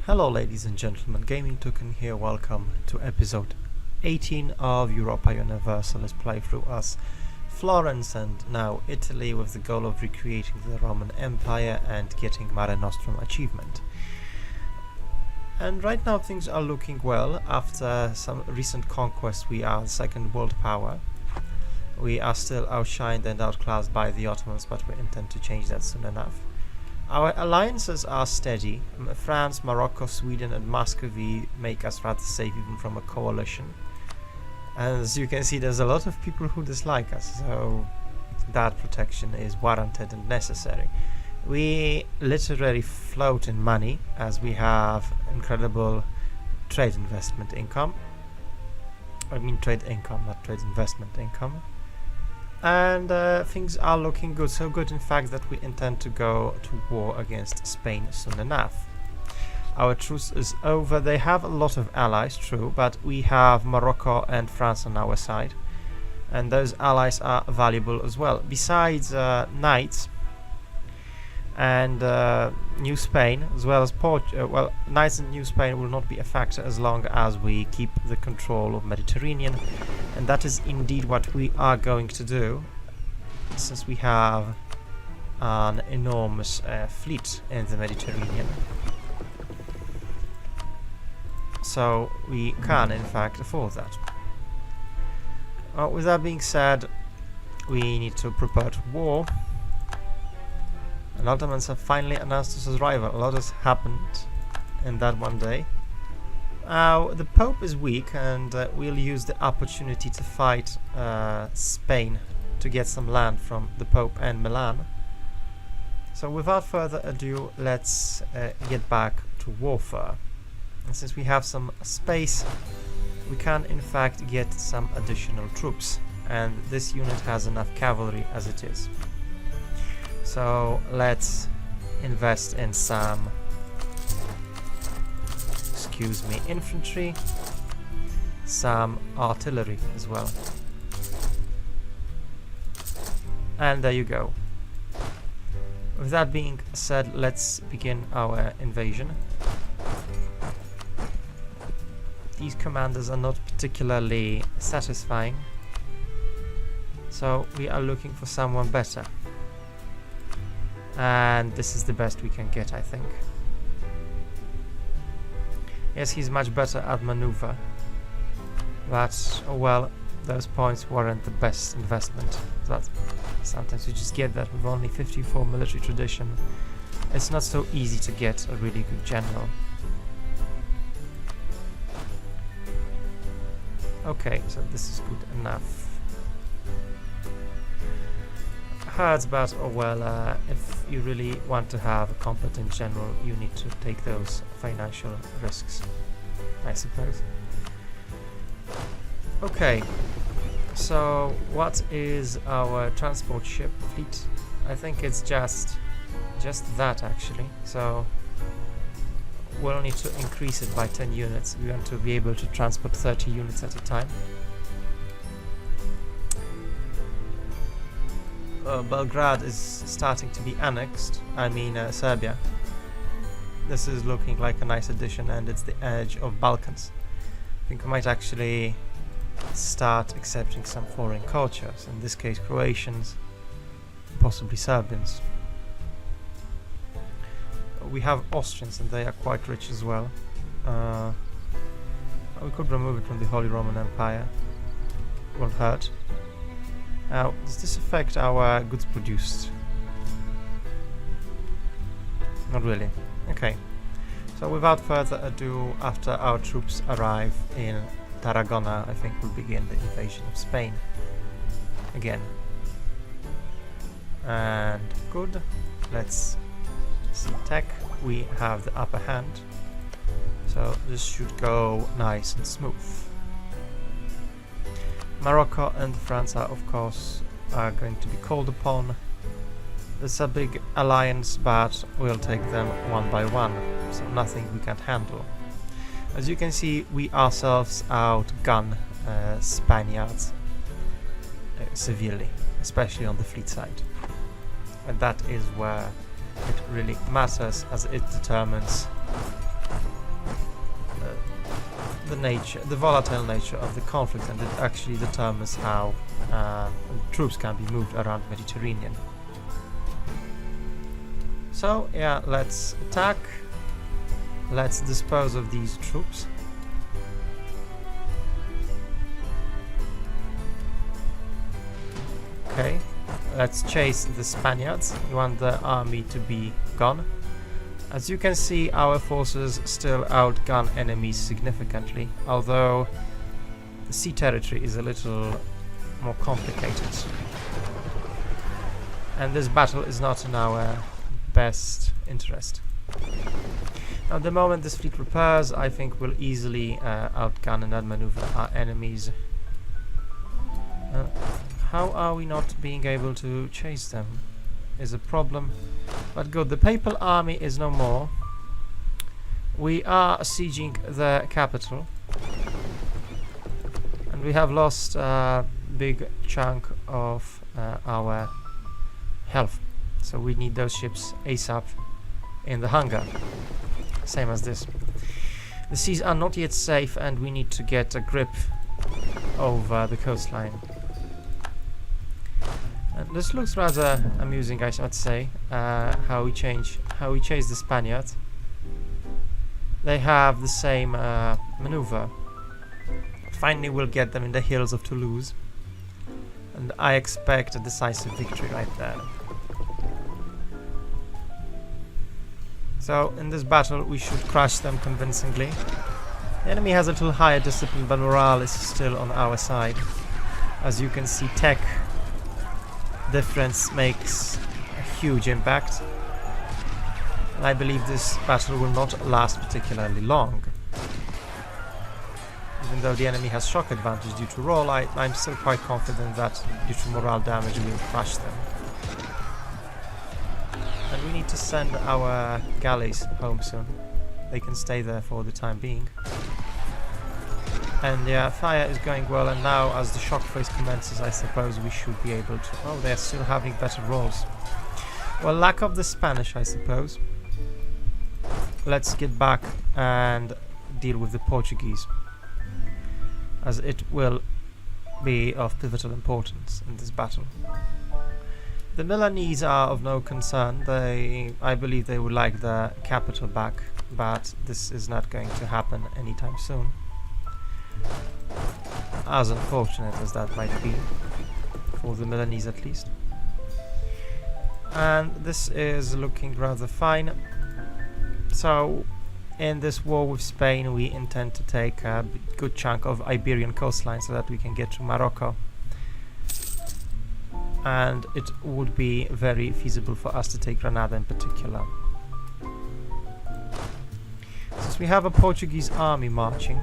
Hello ladies and gentlemen, Gaming Toucan here, welcome to episode 18 of Europa Universalis playthrough as Florence and now Italy, with the goal of recreating the Roman Empire and getting Mare Nostrum achievement. And right now things are looking well. After some recent conquests, we are the second world power. We are still outshined and outclassed by the Ottomans, but we intend to change that soon enough. Our alliances are steady. France, Morocco, Sweden and Muscovy make us rather safe even from a coalition. And as you can see, there's a lot of people who dislike us, so that protection is warranted and necessary. We literally float in money as we have incredible trade investment income. I mean trade income, not trade investment income. And things are looking good, so good in fact that we intend to go to war against Spain soon enough. Our truce is over. They have a lot of allies, true, but we have Morocco and France on our side, and those allies are valuable as well. Besides knights and New Spain, as well as well, knights and New Spain will not be a factor as long as we keep the control of Mediterranean, and that is indeed what we are going to do, since we have an enormous fleet in the Mediterranean. So we can in fact afford that. With that being said, we need to prepare to war. And Ottomans have finally announced us as rival. A lot has happened in that one day. Now the Pope is weak, and we'll use the opportunity to fight Spain to get some land from the Pope and Milan. So without further ado, let's get back to warfare. And since we have some space, we can in fact get some additional troops, and this unit has enough cavalry as it is. So let's invest in some, infantry, some artillery as well. And there you go. With that being said, let's begin our invasion. These commanders are not particularly satisfying, so we are looking for someone better. And this is the best we can get, I think. Yes, he's much better at maneuver, but oh well, those points weren't the best investment. But sometimes you just get that with only 54 military tradition. It's not so easy to get a really good general. Okay, so this is good enough. Hurts, but oh well, if you really want to have a competent general, you need to take those financial risks, I suppose. Okay, so what is our transport ship fleet? I think it's just that actually, so we'll need to increase it by 10 units. We want to be able to transport 30 units at a time. Belgrade is starting to be annexed, Serbia. This is looking like a nice addition, and it's the edge of Balkans. I think we might actually start accepting some foreign cultures, in this case Croatians, possibly Serbians. We have Austrians, and they are quite rich as well. We could remove it from the Holy Roman Empire. Won't hurt. Now, does this affect our goods produced? Not really. Okay. So without further ado, after our troops arrive in Tarragona, I think we'll begin the invasion of Spain again. And good. Let's see tech. We have the upper hand, so this should go nice and smooth. Morocco and France are, of course, going to be called upon. It's a big alliance, but we'll take them one by one, so nothing we can't handle. As you can see, we ourselves outgun Spaniards severely, especially on the fleet side. And that is where it really matters, as it determines the volatile nature of the conflict, and it actually determines how troops can be moved around Mediterranean. So yeah, let's attack. Let's dispose of these troops. Okay, let's chase the Spaniards. We want the army to be gone. As you can see, our forces still outgun enemies significantly, although the sea territory is a little more complicated. And this battle is not in our best interest. Now, the moment this fleet repairs, I think we'll easily outgun and outmaneuver our enemies. How are we not being able to chase them? Is a problem, but good. The Papal army is no more. We are sieging the capital, and we have lost a big chunk of our health, so we need those ships ASAP in the hangar, same as this. The seas are not yet safe, and we need to get a grip over the coastline. This looks rather amusing, I should say, how we chase the Spaniards. They have the same maneuver. Finally, we'll get them in the hills of Toulouse, and I expect a decisive victory right there. So, in this battle, we should crush them convincingly. The enemy has a little higher discipline, but morale is still on our side. As you can see, tech difference makes a huge impact, and I believe this battle will not last particularly long. Even though the enemy has shock advantage due to roll, I'm still quite confident that due to morale damage we will crush them. And we need to send our galleys home soon. They can stay there for the time being. And yeah, fire is going well, and now as the shock phase commences, I suppose we should be able to... Oh, they're still having better rolls. Well, lack of the Spanish, I suppose. Let's get back and deal with the Portuguese, as it will be of pivotal importance in this battle. The Milanese are of no concern. I believe they would like the capital back, but this is not going to happen anytime soon. As unfortunate as that might be, for the Milanese at least. And this is looking rather fine. So, in this war with Spain, we intend to take a good chunk of Iberian coastline so that we can get to Morocco. And it would be very feasible for us to take Granada in particular. Since we have a Portuguese army marching,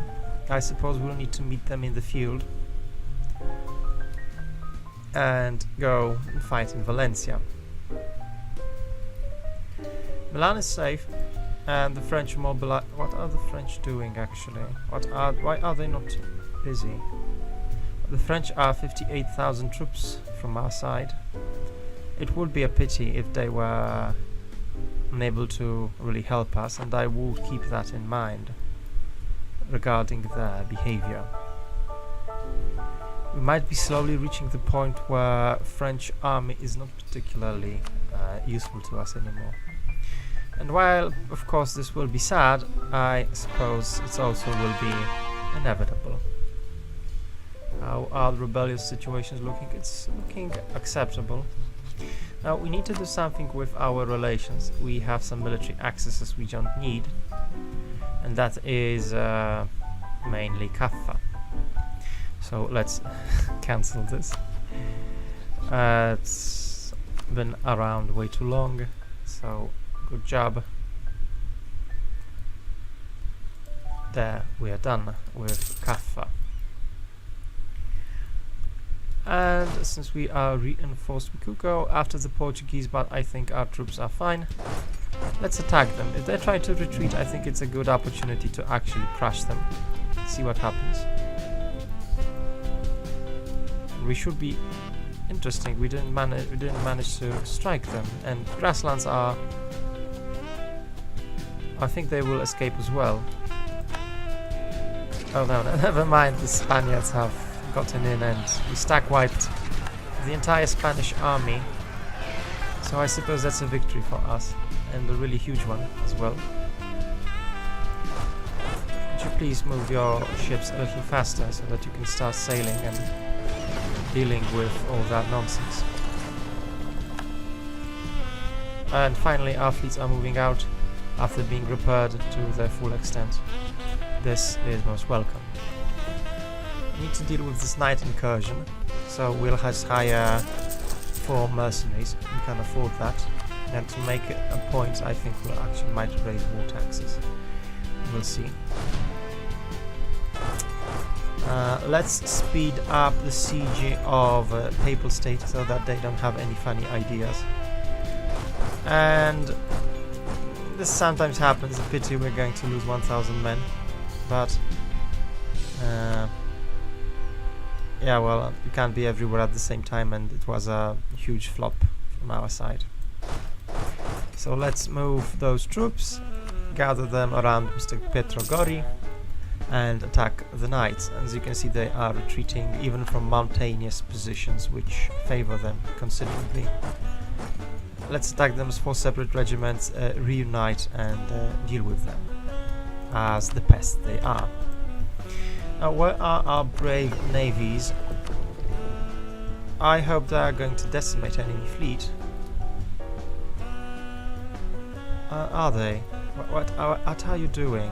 I suppose we'll need to meet them in the field and go and fight in Valencia. Milan is safe, and the French mobilize. What are the French doing actually? Why are they not busy? The French are 58,000 troops from our side. It would be a pity if they were unable to really help us, and I will keep that in mind regarding their behavior. We might be slowly reaching the point where French army is not particularly useful to us anymore. And while, of course, this will be sad, I suppose it also will be inevitable. How are the rebellious situations looking? It's looking acceptable. Now, we need to do something with our relations. We have some military accesses we don't need, and that is mainly Kaffa. So let's cancel this. It's been around way too long, so good job. There, we are done with Kaffa. And since we are reinforced, we could go after the Portuguese, but I think our troops are fine. Let's attack them. If they try to retreat, I think it's a good opportunity to actually crush them. See what happens. We should be interesting. We didn't manage to strike them, and grasslands are. I think they will escape as well. Oh no, never mind, the Spaniards have gotten in and we stack wiped the entire Spanish army. So I suppose that's a victory for us, and a really huge one as well. Would you please move your ships a little faster so that you can start sailing and dealing with all that nonsense. And finally our fleets are moving out after being repaired to their full extent. This is most welcome. We need to deal with this night incursion, so we'll just hire 4 mercenaries. We can afford that. And to make it a point, I think we'll actually might raise war taxes. We'll see. Let's speed up the siege of Papal State so that they don't have any funny ideas. And this sometimes happens. A pity we're going to lose 1,000 men, but yeah, well, you can't be everywhere at the same time, and it was a huge flop from our side. So let's move those troops, gather them around Mr. Petrogori, and attack the knights. As you can see, they are retreating even from mountainous positions, which favor them considerably. Let's attack them as 4 separate regiments, reunite and deal with them as the pest they are. Now, where are our brave navies? I hope they are going to decimate enemy fleet. Are they? What are you doing?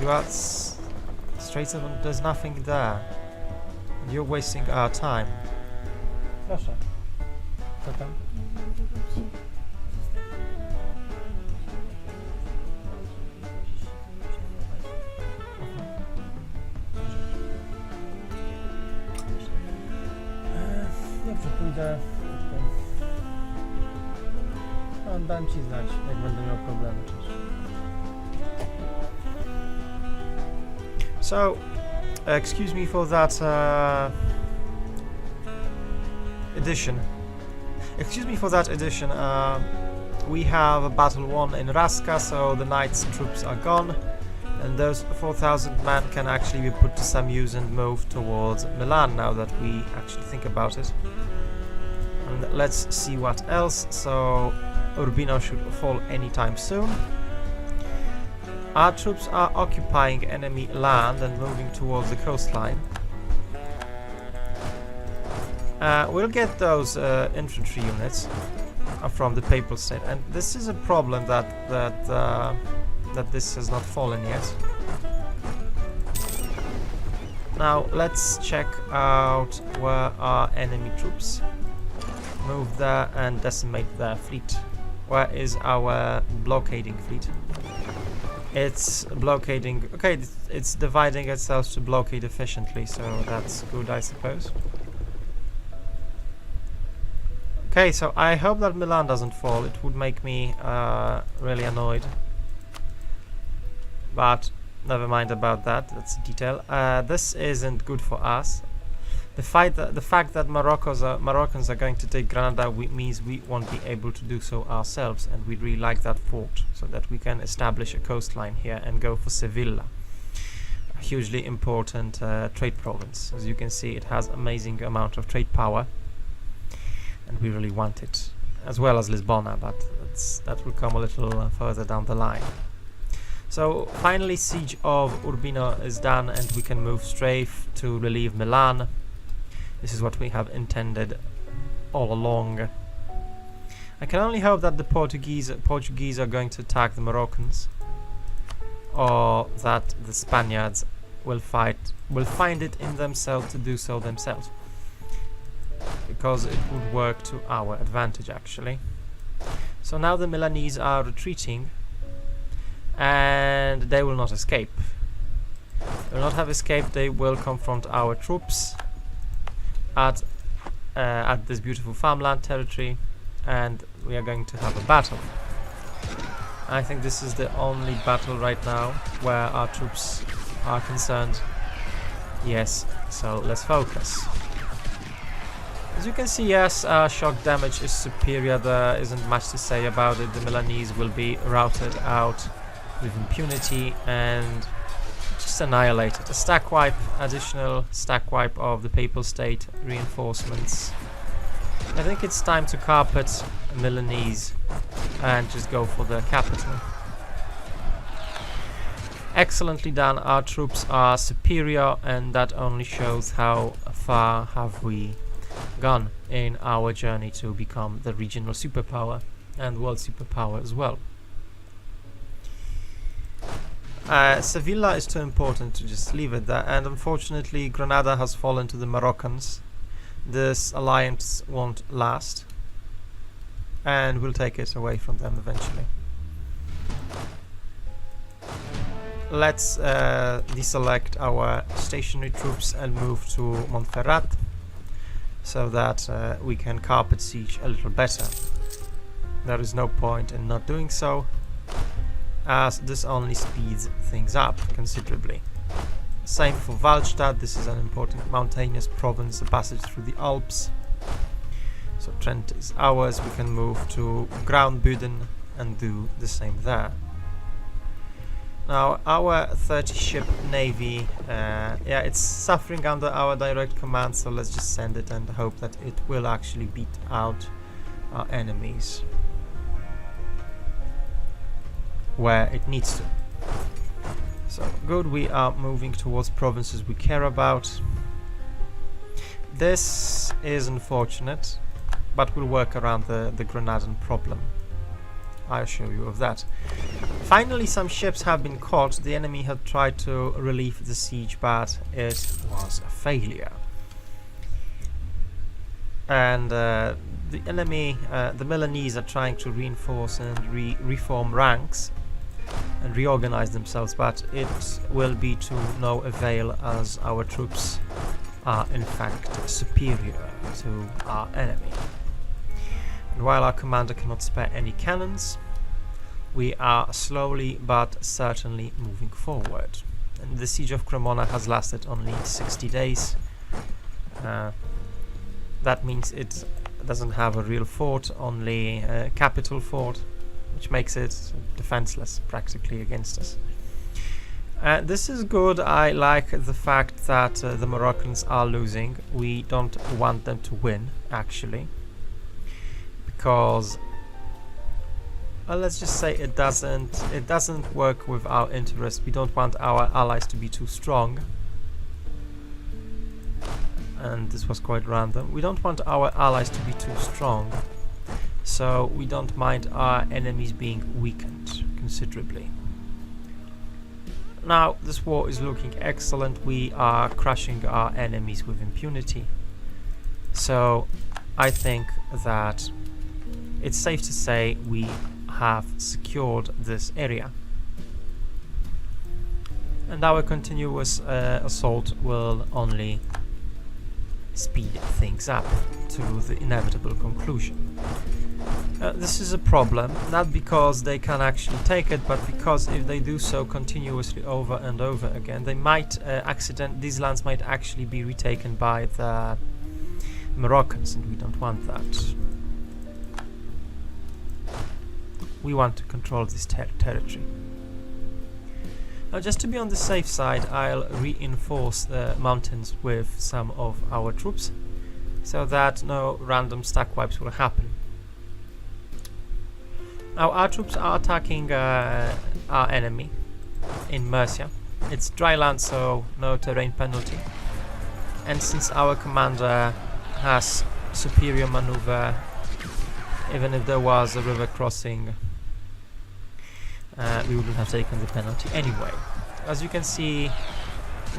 You are straight up, there's nothing there. You're wasting our time. Proszę. Co tam? Dobrze, pójdę. No, dam ci znać, jak będę miał problemy. So, excuse me for that edition. We have a battle won in Raska, so the knights' troops are gone, and those 4,000 men can actually be put to some use and move towards Milan now that we actually think about it. And let's see what else. So, Urbino should fall anytime soon. Our troops are occupying enemy land and moving towards the coastline. We'll get those infantry units from the Papal State, and this is a problem that this has not fallen yet. Now let's check out where are enemy troops. Move there and decimate their fleet. Where is our blockading fleet? It's blockading. Okay, it's dividing itself to blockade efficiently, so that's good, I suppose. Okay, so I hope that Milan doesn't fall. It would make me really annoyed. But never mind about that. That's a detail. This isn't good for us. The fact that Moroccans are going to take Granada means we won't be able to do so ourselves, and we'd really like that fort so that we can establish a coastline here and go for Sevilla, a hugely important trade province. As you can see, it has amazing amount of trade power, and we really want it, as well as Lisbona, but that will come a little further down the line. So finally, siege of Urbino is done, and we can move straight to relieve Milan. This is what we have intended all along. I can only hope that the Portuguese are going to attack the Moroccans, or that the Spaniards will find it in themselves to do so themselves, because it would work to our advantage actually. So now the Milanese are retreating, and they will not escape. They will not have escaped. They will confront our troops at this beautiful farmland territory, and we are going to have a battle. I think this is the only battle right now where our troops are concerned. Yes, so let's focus. As you can see, yes, shock damage is superior. There isn't much to say about it. The Milanese will be routed out with impunity, and just annihilated. A stack wipe, additional stack wipe of the Papal State reinforcements. I think it's time to carpet Milanese and just go for the capital. Excellently done. Our troops are superior, and that only shows how far have we gone in our journey to become the regional superpower and world superpower as well. Sevilla is too important to just leave it there, and unfortunately Granada has fallen to the Moroccans. This alliance won't last, and we'll take it away from them eventually. Let's deselect our stationary troops and move to Montferrat, so that we can carpet siege a little better. There is no point in not doing so, as this only speeds things up considerably. Same for Waldstadt. This is an important mountainous province, a passage through the Alps. So Trent is ours. We can move to Graubünden and do the same there. Now our 30-ship navy, it's suffering under our direct command, so let's just send it and hope that it will actually beat out our enemies where it needs to. So good, we are moving towards provinces we care about. This is unfortunate, but we'll work around the Granadan problem. I'll show you of that. Finally, some ships have been caught. The enemy had tried to relieve the siege, but it was a failure. And the enemy, the Milanese, are trying to reinforce and reform ranks and reorganize themselves, but it will be to no avail, as our troops are in fact superior to our enemy. And while our commander cannot spare any cannons, we are slowly but certainly moving forward. And the siege of Cremona has lasted only 60 days. That means it doesn't have a real fort, only a capital fort, which makes it defenseless practically against us. This is good. I like the fact that the Moroccans are losing. We don't want them to win, actually, because let's just say it doesn't work with our interest. We don't want our allies to be too strong, and this was quite random. We don't want our allies to be too strong, so we don't mind our enemies being weakened considerably. Now this war is looking excellent. We are crushing our enemies with impunity, so I think that it's safe to say we have secured this area, and our continuous assault will only speed things up to the inevitable conclusion. This is a problem, not because they can actually take it, but because if they do so continuously over and over again, they might these lands might actually be retaken by the Moroccans, and we don't want that. We want to control this territory. Now, just to be on the safe side, I'll reinforce the mountains with some of our troops, so that no random stack wipes will happen. Now our troops are attacking our enemy in Murcia. It's dry land, so no terrain penalty. And since our commander has superior maneuver, even if there was a river crossing, we wouldn't have taken the penalty anyway. As you can see,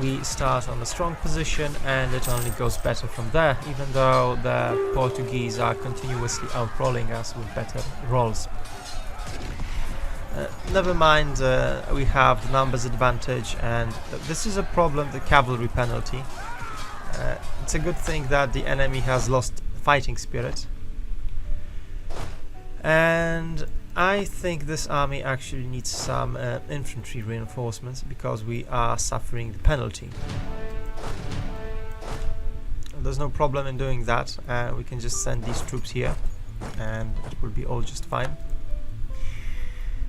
we start on a strong position, and it only goes better from there, even though the Portuguese are continuously outrolling us with better rolls. Never mind, we have the numbers advantage, and this is a problem, the cavalry penalty. It's a good thing that the enemy has lost fighting spirit, and I think this army actually needs some infantry reinforcements, because we are suffering the penalty. There's no problem in doing that. We can just send these troops here and it will be all just fine.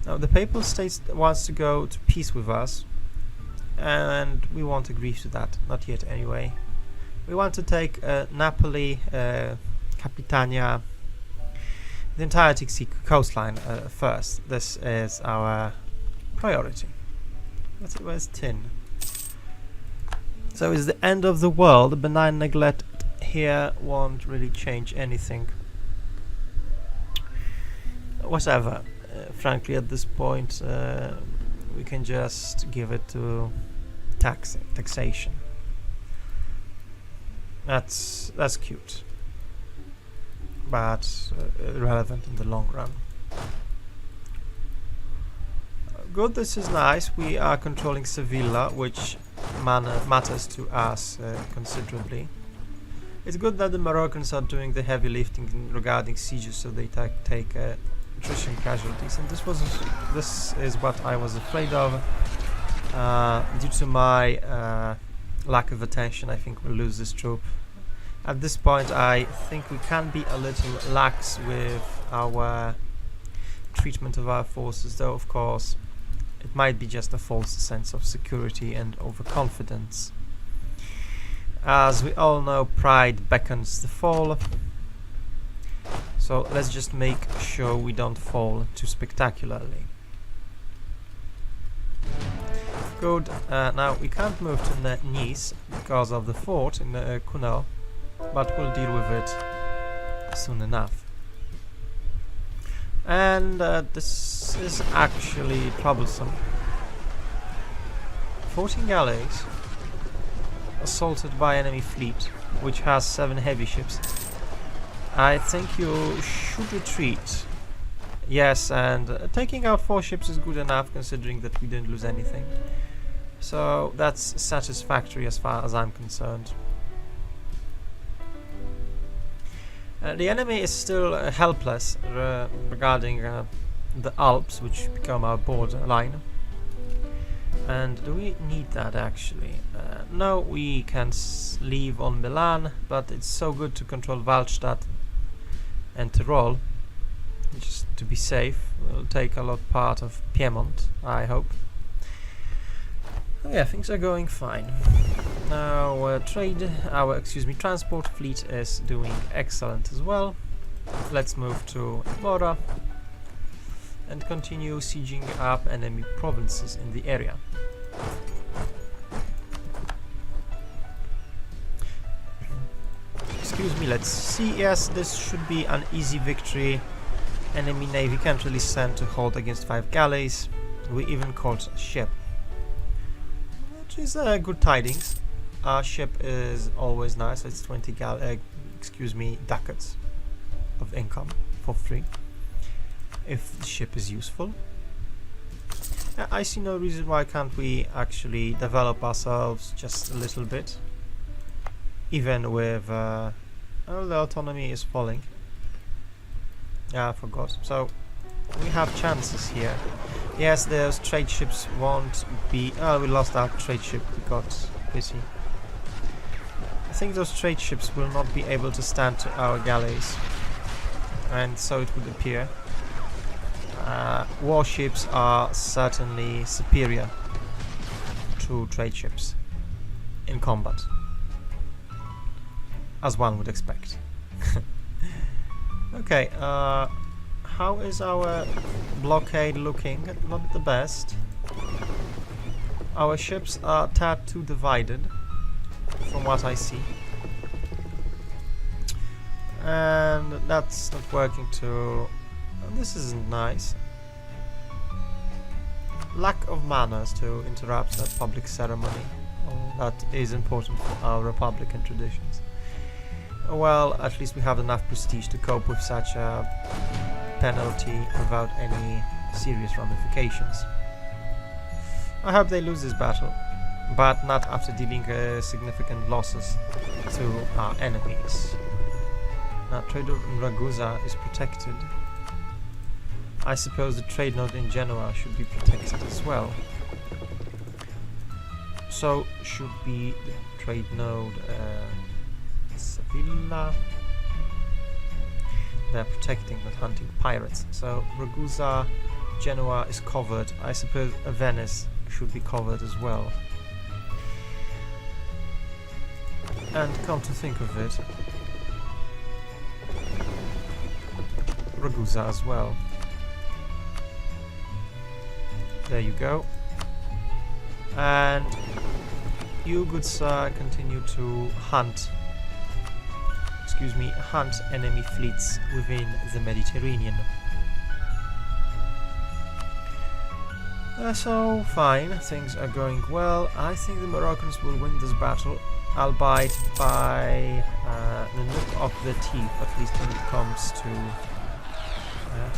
Now the Papal State wants to go to peace with us, and we won't agree to that, not yet anyway. We want to take Napoli, Capitania, the entire Sea coastline first. This is our priority. Where's tin? So it's the end of the world. Benign neglect here won't really change anything. Whatever. Frankly, at this point, we can just give it to taxation. That's cute, but irrelevant in the long run. Good, this is nice. We are controlling Sevilla, which matters to us considerably. It's good that the Moroccans are doing the heavy lifting regarding sieges, so they take attrition casualties, and this is what I was afraid of. Due to my lack of attention, I think we'll lose this troop. At this point, I think we can be a little lax with our treatment of our forces, though of course it might be just a false sense of security and overconfidence. As we all know, pride beckons the fall. So let's just make sure we don't fall too spectacularly. Good. Now we can't move to Nice because of the fort in Cunel, but we'll deal with it soon enough. And this is actually troublesome. 14 galleys assaulted by enemy fleet, which has 7 heavy ships. I think you should retreat. Yes, and taking out 4 ships is good enough considering that we didn't lose anything. So that's satisfactory as far as I'm concerned. The enemy is still helpless regarding the Alps, which become our borderline. And do we need that actually? No, we can leave on Milan, but it's so good to control Waldstadt and Tyrol, just to be safe. We'll take a lot part of Piedmont, I hope. Oh yeah, things are going fine. Now transport fleet is doing excellent as well. Let's move to Bora and continue sieging up enemy provinces in the area. Excuse me, let's see. Yes, this should be an easy victory. Enemy navy can't really stand to hold against 5 galleys. We even caught a ship, which is good tidings. Our ship is always nice. It's 20 ducats of income for free if the ship is useful. I see no reason why can't we actually develop ourselves just a little bit, even with the autonomy is falling. Yeah, I forgot. So we have chances here. Yes, those trade ships won't be... Oh, we lost our trade ship. We got busy. I think those trade ships will not be able to stand to our galleys, and so it would appear. Warships are certainly superior to trade ships in combat, as one would expect. Okay, how is our blockade looking? Not the best. Our ships are tad too divided, from what I see. And that's not working too... This isn't nice. Lack of manners to interrupt a public ceremony. That is important for our Republican traditions. Well, at least we have enough prestige to cope with such a penalty without any serious ramifications. I hope they lose this battle, but not after dealing significant losses to our enemies. Now, trade in Ragusa is protected. I suppose the trade node in Genoa should be protected as well. So should be the trade node Sevilla. They're protecting, not hunting pirates. So Ragusa, Genoa is covered. I suppose Venice should be covered as well. And come to think of it, Ragusa as well. There you go. And you, good sir, continue to hunt enemy fleets within the Mediterranean. So fine, things are going well. I think the Moroccans will win this battle, albeit by the nook of the teeth, at least when it comes to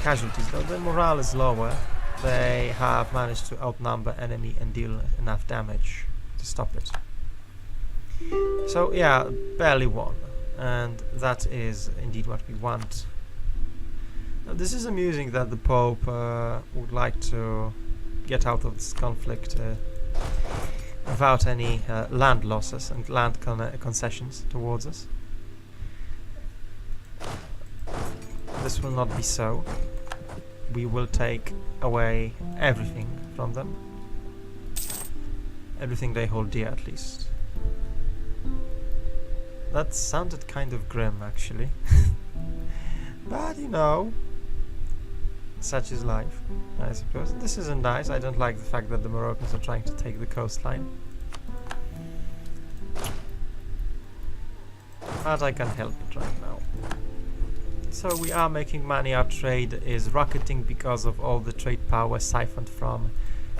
casualties. Though the morale is lower, they have managed to outnumber enemy and deal enough damage to stop it. So yeah, barely won, and that is indeed what we want. Now, this is amusing that the Pope would like to get out of this conflict without any land losses and land concessions towards us. This will not be so. We will take away everything from them. Everything they hold dear, at least. That sounded kind of grim, actually. But, you know, such is life, I suppose. This isn't nice. I don't like the fact that the Moroccans are trying to take the coastline. But I can't help it right now. So we are making money. Our trade is rocketing because of all the trade power siphoned from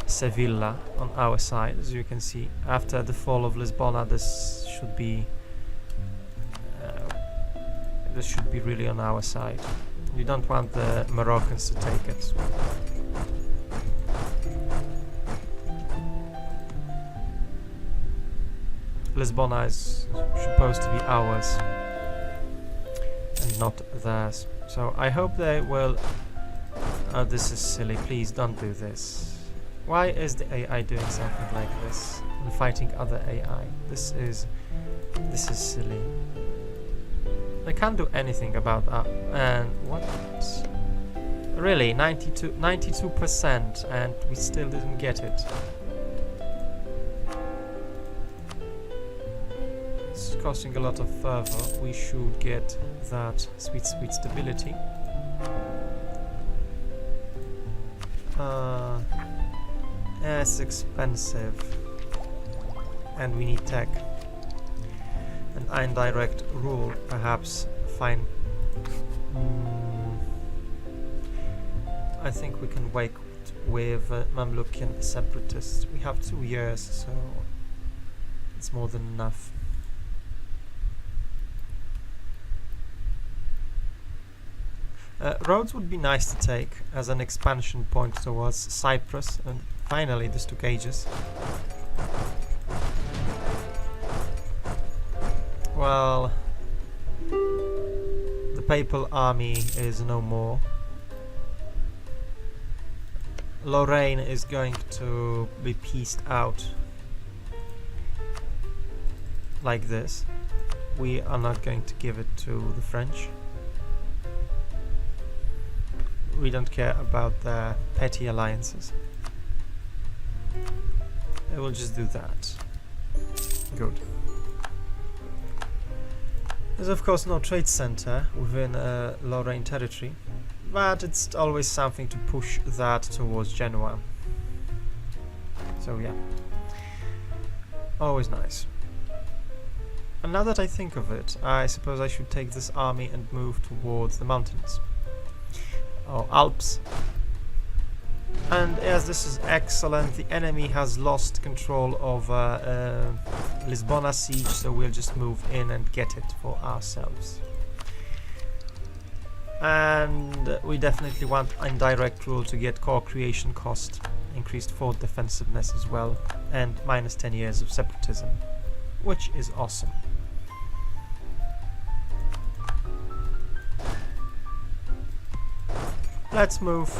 Sevilla on our side. As you can see, after the fall of Lisbona, this should be really on our side. We don't want the Moroccans to take it. Lisbona is supposed to be ours and not theirs. So I hope they will... Oh, this is silly. Please don't do this. Why is the AI doing something like this and fighting other AI? This is silly. I can't do anything about that. And what? Really, 92%, and we still didn't get it. It's costing a lot of fervor. We should get that sweet stability. Yeah, it's expensive, and we need tech. An indirect rule, perhaps. Fine. I think we can wait with Mamlukian separatists. We have 2 years, so it's more than enough. Rhodes would be nice to take as an expansion point towards Cyprus, and finally this took ages. Well, the papal army is no more. Lorraine is going to be pieced out like this. We are not going to give it to the French. We don't care about their petty alliances. I will just do that. Good. There's of course no trade center within Lorraine territory, but it's always something to push that towards Genoa. So yeah, always nice. And now that I think of it, I suppose I should take this army and move towards the mountains. Or Alps. And yes, this is excellent. The enemy has lost control over Lisbona siege, so we'll just move in and get it for ourselves. And we definitely want indirect rule to get core creation cost, increased fort defensiveness as well, and minus 10 years of separatism, which is awesome. Let's move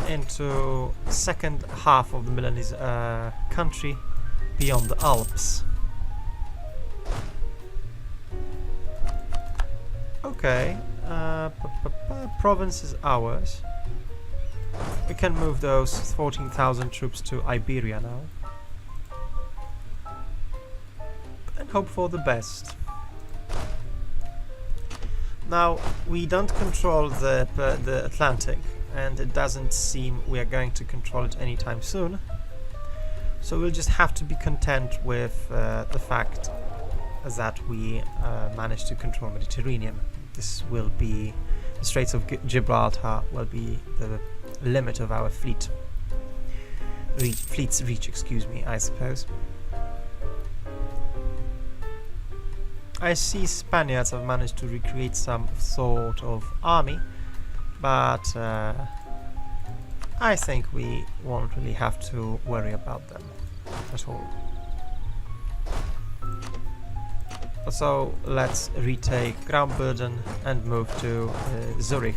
into second half of the Milanese country beyond the Alps. Okay, province is ours. We can move those 14,000 troops to Iberia now and hope for the best. Now, we don't control the Atlantic, and it doesn't seem we are going to control it anytime soon. So we'll just have to be content with the fact that we managed to control Mediterranean. This will be the Straits of Gibraltar will be the limit of our fleet's reach, excuse me, I suppose. I see Spaniards have managed to recreate some sort of army, but I think we won't really have to worry about them at all. So let's retake Graubünden and move to Zurich.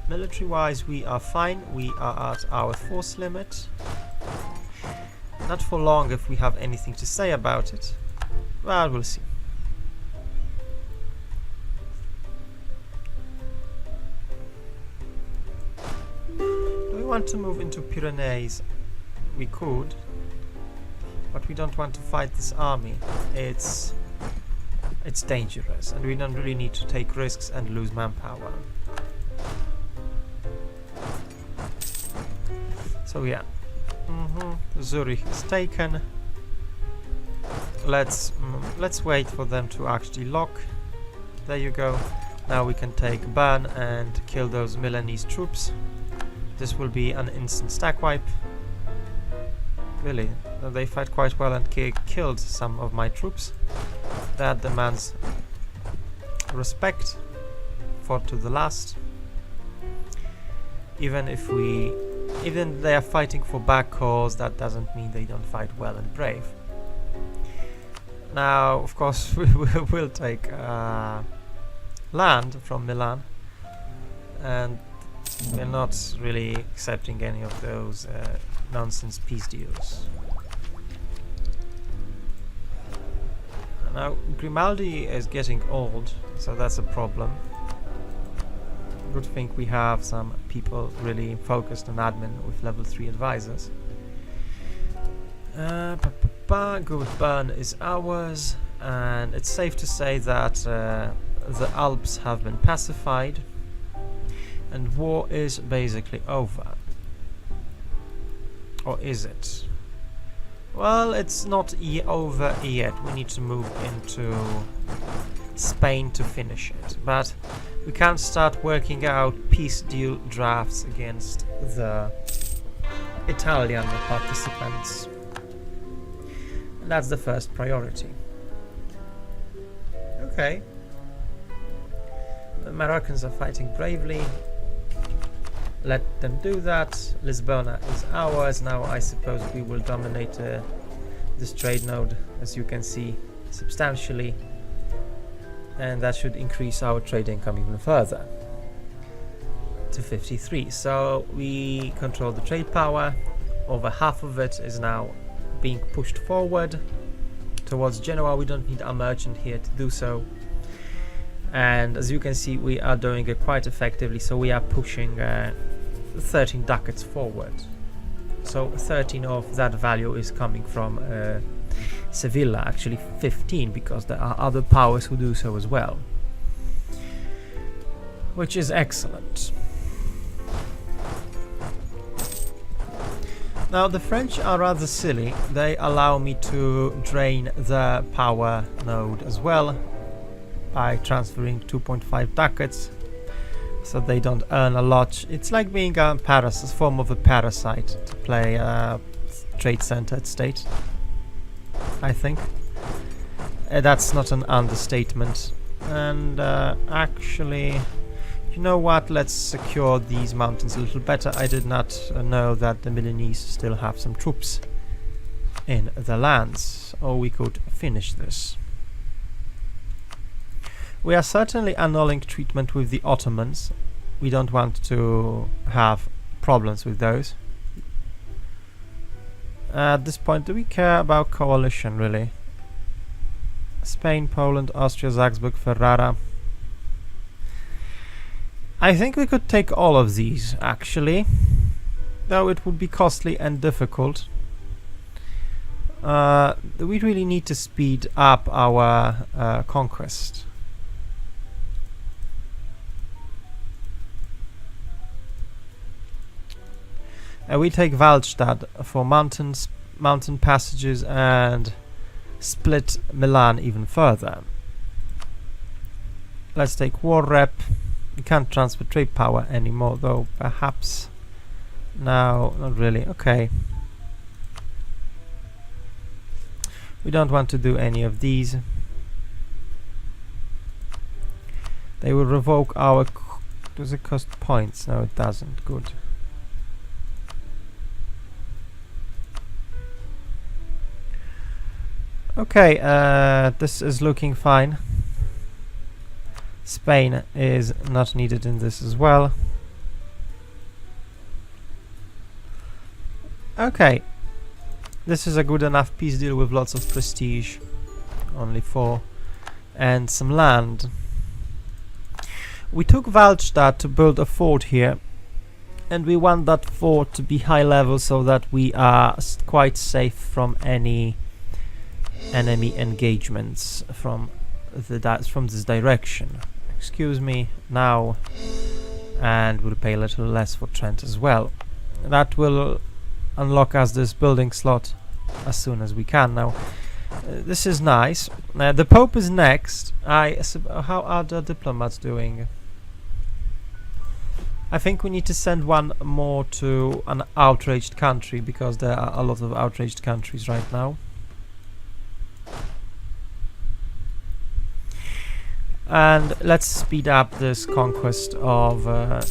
Military-wise, we are fine. We are at our force limit. Not for long if we have anything to say about it. Well, we'll see. Do we want to move into Pyrenees? We could. But we don't want to fight this army. It's dangerous, and we don't really need to take risks and lose manpower. So yeah, Zurich is taken. Let's wait for them to actually lock. There you go. Now we can take Bern and kill those Milanese troops. This will be an instant stack wipe. Really, they fight quite well and killed some of my troops. That demands respect, fought to the last. Even they are fighting for bad cause, that doesn't mean they don't fight well and brave. Now, of course, we will take land from Milan, and we're not really accepting any of those nonsense peace deals. Now, Grimaldi is getting old, so that's a problem. Good thing we have some people really focused on admin with level 3 advisors. Good, Bern is ours, and it's safe to say that the Alps have been pacified and war is basically over. Or is it? Well, it's not over yet. We need to move into Spain to finish it. But we can start working out peace deal drafts against the Italian participants. And that's the first priority. Okay. The Moroccans are fighting bravely. Let them do that. Lisbona is ours. Now I suppose we will dominate this trade node, as you can see, substantially. And that should increase our trade income even further to 53. So we control the trade power. Over half of it is now being pushed forward towards Genoa. We don't need a merchant here to do so. And as you can see, we are doing it quite effectively. So we are pushing 13 ducats forward. So 13 of that value is coming from Sevilla, actually 15, because there are other powers who do so as well, which is excellent. Now the French are rather silly. They allow me to drain the power node as well by transferring 2.5 ducats, so they don't earn a lot. It's like being a form of a parasite to play a trade center state, I think. That's not an understatement. And actually, you know what, let's secure these mountains a little better. I did not know that the Milanese still have some troops in the lands, or we could finish this. We are certainly annulling treatment with the Ottomans. We don't want to have problems with those. At this point, do we care about coalition, really? Spain, Poland, Austria, Salzburg, Ferrara. I think we could take all of these, actually. Though it would be costly and difficult. We really need to speed up our conquest. We take Waldstadt for mountain passages, and split Milan even further. Let's take war rep. We can't transfer trade power anymore, though. Perhaps. No, not really. Okay. We don't want to do any of these. They will revoke our... Does it cost points? No, it doesn't. Good. Okay, this is looking fine. Spain is not needed in this as well. Okay. This is a good enough peace deal with lots of prestige. Only 4. And some land. We took Waldstadt to build a fort here. And we want that fort to be high level so that we are quite safe from any enemy engagements from this direction. Excuse me now. And we'll pay a little less for Trent as well. That will unlock us this building slot as soon as we can. Now this is nice. The Pope is next. How are the diplomats doing? I think we need to send one more to an outraged country, because there are a lot of outraged countries right now. And let's speed up this conquest of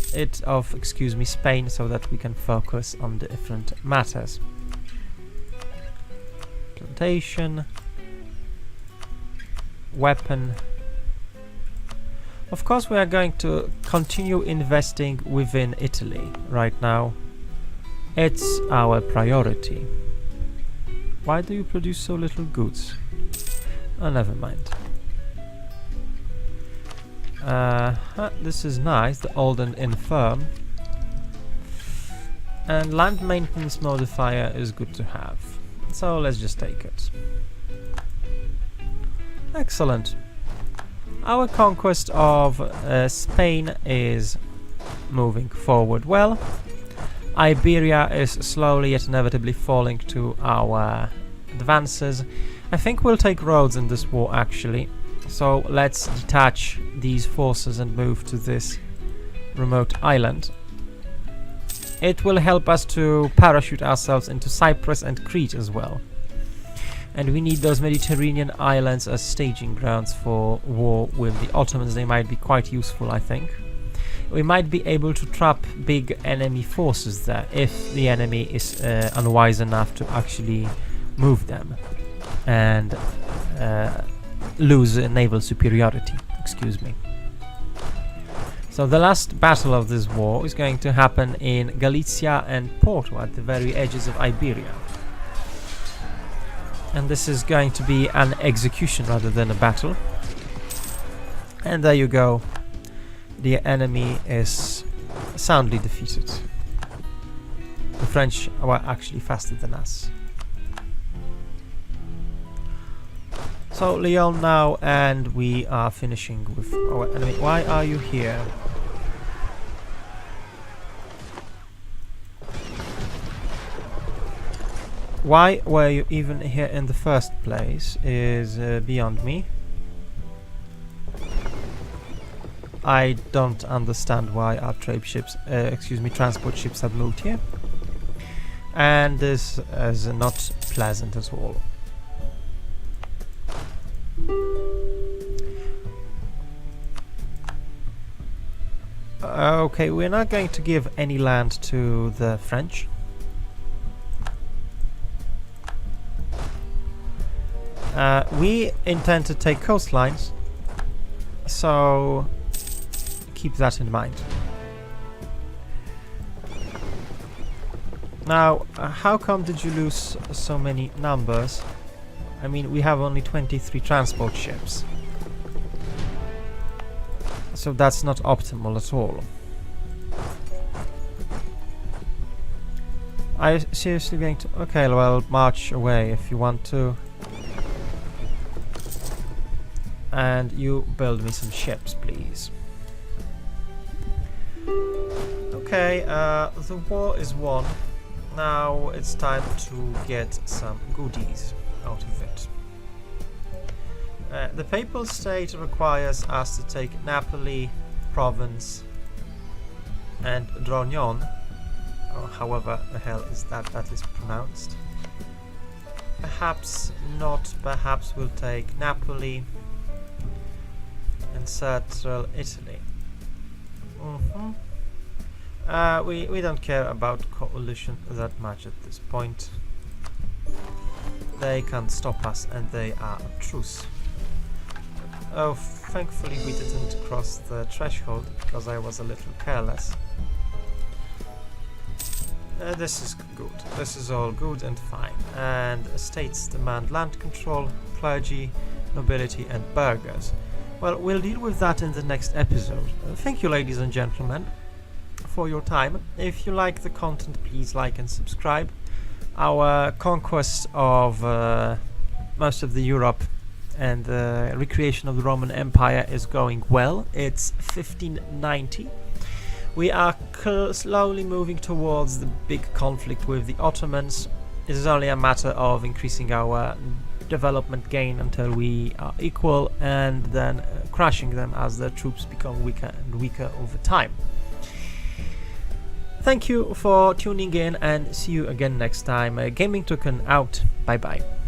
Spain, so that we can focus on different matters. Plantation, weapon. Of course, we are going to continue investing within Italy right now. It's our priority. Why do you produce so little goods? Oh, never mind. This is nice, the old and infirm. And land maintenance modifier is good to have. So let's just take it. Excellent. Our conquest of Spain is moving forward well. Iberia is slowly yet inevitably falling to our advances. I think we'll take Rhodes in this war, actually. So let's detach these forces and move to this remote island. It will help us to parachute ourselves into Cyprus and Crete as well. And we need those Mediterranean islands as staging grounds for war with the Ottomans. They might be quite useful, I think. We might be able to trap big enemy forces there if the enemy is unwise enough to actually move them and lose naval superiority. Excuse me. So the last battle of this war is going to happen in Galicia and Porto, at the very edges of Iberia. And this is going to be an execution rather than a battle. And there you go. The enemy is soundly defeated. The French were actually faster than us. So Lyon now, and we are finishing with our enemy. Why are you here? Why were you even here in the first place is beyond me. I don't understand why our trade ships, transport ships have moved here. And this is not pleasant at all. Okay, we're not going to give any land to the French. We intend to take coastlines, so keep that in mind. Now, how come did you lose so many numbers? I mean, we have only 23 transport ships. So that's not optimal at all. Are you seriously going to... Okay, well, march away if you want to. And you build me some ships, please. Okay, the war is won. Now it's time to get some goodies out of it. The Papal State requires us to take Napoli, Provence, and Drognon, or however the hell is that is pronounced. Perhaps not, perhaps we'll take Napoli and central Italy. We don't care about coalition that much at this point. They can't stop us and they are a truce. Oh, thankfully we didn't cross the threshold because I was a little careless. This is good. This is all good and fine. And states demand land control, clergy, nobility and burghers. Well, we'll deal with that in the next episode. Thank you, ladies and gentlemen, for your time. If you like the content, please like and subscribe. Our conquest of most of the Europe and the recreation of the Roman Empire is going well. It's 1590. We are slowly moving towards the big conflict with the Ottomans. It is only a matter of increasing our development gain until we are equal, and then crushing them as the troops become weaker and weaker over time. Thank you for tuning in and see you again next time. Gaming Toucan out. Bye bye.